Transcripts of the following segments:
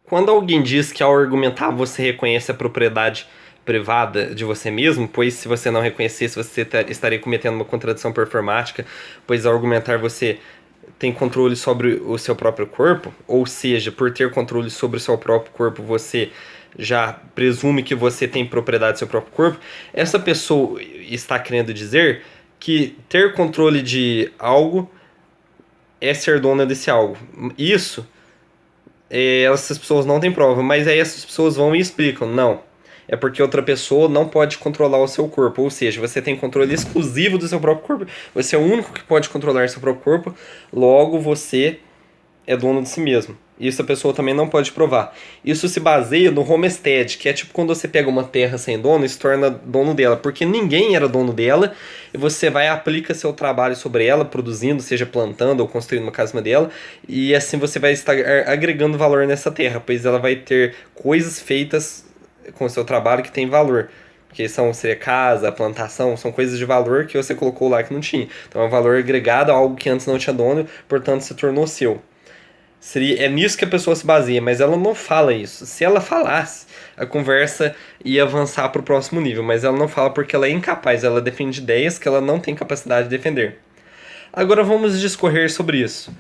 Quando alguém diz que ao argumentar você reconhece a propriedade privada de você mesmo, pois se você não reconhecesse, você estaria cometendo uma contradição performática, pois ao argumentar você tem controle sobre o seu próprio corpo, ou seja, por ter controle sobre o seu próprio corpo, você já presume que você tem propriedade do seu próprio corpo, essa pessoa está querendo dizer que ter controle de algo é ser dona desse algo. Isso essas pessoas não têm prova, mas aí essas pessoas vão e explicam, não. É porque outra pessoa não pode controlar o seu corpo, ou seja, você tem controle exclusivo do seu próprio corpo, você é o único que pode controlar seu próprio corpo, logo você é dono de si mesmo. Isso a pessoa também não pode provar. Isso se baseia no homestead, que é tipo quando você pega uma terra sem dono e se torna dono dela, porque ninguém era dono dela, e você vai e aplica seu trabalho sobre ela, produzindo, seja plantando ou construindo uma casa dela, e assim você vai estar agregando valor nessa terra, pois ela vai ter coisas feitas com o seu trabalho que tem valor. Porque seria casa, plantação, são coisas de valor que você colocou lá que não tinha. Então é um valor agregado a algo que antes não tinha dono, portanto se tornou seu. É nisso que a pessoa se baseia, mas ela não fala isso. Se ela falasse, a conversa ia avançar para o próximo nível, mas ela não fala porque ela é incapaz, ela defende ideias que ela não tem capacidade de defender. Agora vamos discorrer sobre isso.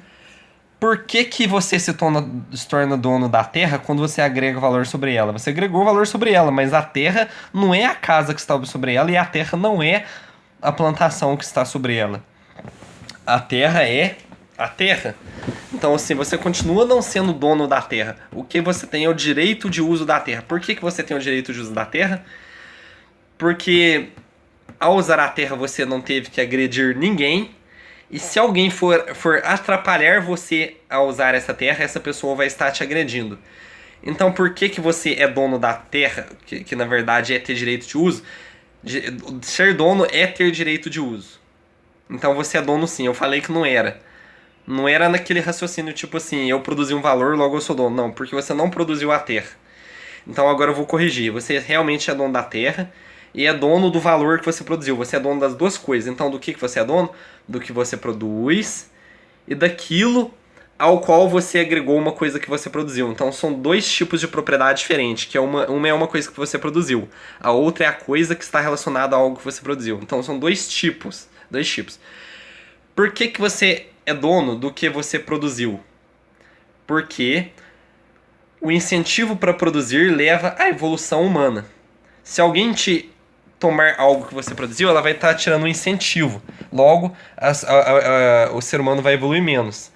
Por que, que você se torna dono da terra quando você agrega valor sobre ela? Você agregou valor sobre ela, mas a terra não é a casa que está sobre ela e a terra não é a plantação que está sobre ela. A terra é a terra. Então, assim, você continua não sendo dono da terra. O que você tem é o direito de uso da terra. Por que, que você tem o direito de uso da terra? Porque ao usar a terra você não teve que agredir ninguém. E se alguém for atrapalhar você ao usar essa terra, essa pessoa vai estar te agredindo. Então, por que, que você é dono da terra, que na verdade é ter direito de uso? Ser dono é ter direito de uso. Então você é dono sim, eu falei que não era. Não era naquele raciocínio tipo assim, eu produzi um valor, logo eu sou dono. Não, porque você não produziu a terra. Então agora eu vou corrigir. Você realmente é dono da terra e é dono do valor que você produziu. Você é dono das duas coisas. Então do que você é dono? Do que você produz e daquilo ao qual você agregou uma coisa que você produziu. Então são dois tipos de propriedade diferentes, que uma é uma coisa que você produziu, a outra é a coisa que está relacionada a algo que você produziu. Então são dois tipos. Por que, que você é dono do que você produziu? Porque o incentivo para produzir leva à evolução humana. Se alguém te tomar algo que você produziu, ela vai estar tirando um incentivo. Logo, o ser humano vai evoluir menos.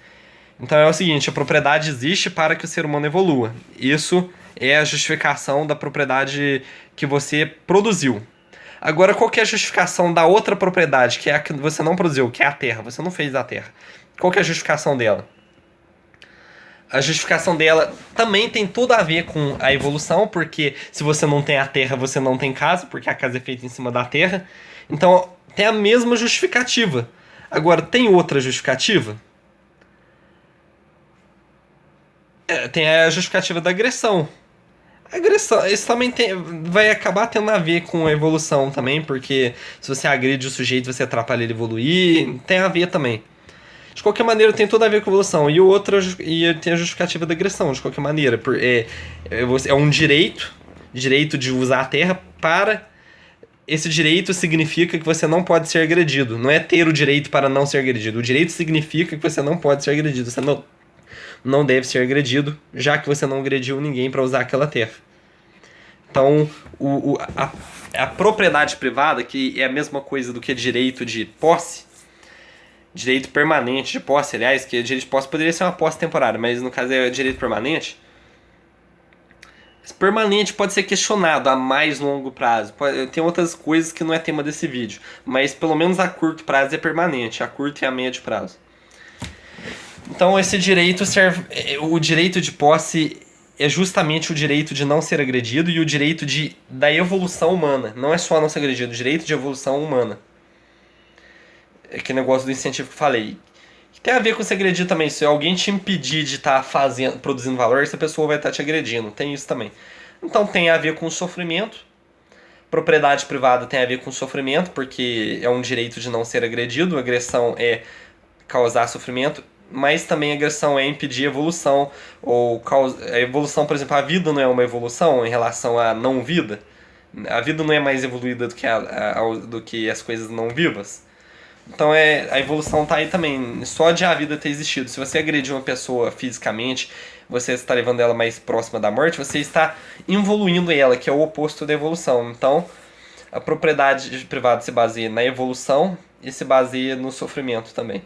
Então é o seguinte, a propriedade existe para que o ser humano evolua. Isso é a justificação da propriedade que você produziu. Agora, qual que é a justificação da outra propriedade, que é a que você não produziu, que é a terra? Você não fez a terra. Qual que é a justificação dela? A justificação dela também tem tudo a ver com a evolução, porque se você não tem a terra, você não tem casa, porque a casa é feita em cima da terra. Então, tem a mesma justificativa. Agora, tem outra justificativa? Tem a justificativa da agressão. A agressão, isso também vai acabar tendo a ver com a evolução também, porque se você agride o sujeito, você atrapalha ele evoluir, tem a ver também. De qualquer maneira, tem tudo a ver com evolução. E tem a justificativa da agressão, de qualquer maneira. É um direito de usar a terra para... Esse direito significa que você não pode ser agredido. Não é ter o direito para não ser agredido. O direito significa que você não pode ser agredido. Você não deve ser agredido, já que você não agrediu ninguém para usar aquela terra. Então, a propriedade privada, que é a mesma coisa do que direito de posse, direito permanente de posse, aliás, que direito de posse poderia ser uma posse temporária, mas no caso é direito permanente. Permanente pode ser questionado a mais longo prazo. Tem outras coisas que não é tema desse vídeo, mas pelo menos a curto prazo é permanente, a curto e a médio prazo. Então esse direito o direito de posse é justamente o direito de não ser agredido e o direito da evolução humana. Não é só não ser agredido, o direito de evolução humana. É que negócio do incentivo que eu falei. Que tem a ver com se agredir também. Se alguém te impedir de estar produzindo valor, essa pessoa vai estar te agredindo. Tem isso também. Então tem a ver com sofrimento. Propriedade privada tem a ver com sofrimento, porque é um direito de não ser agredido. Agressão é causar sofrimento. mas também agressão é impedir a evolução, ou a evolução, por exemplo, a vida não é uma evolução em relação à não vida? A vida não é mais evoluída do que, do que as coisas não vivas? Então a evolução tá aí também, só de a vida ter existido. Se você agredir uma pessoa fisicamente, você está levando ela mais próxima da morte, você está evoluindo ela, que é o oposto da evolução. Então, a propriedade privada se baseia na evolução e se baseia no sofrimento também.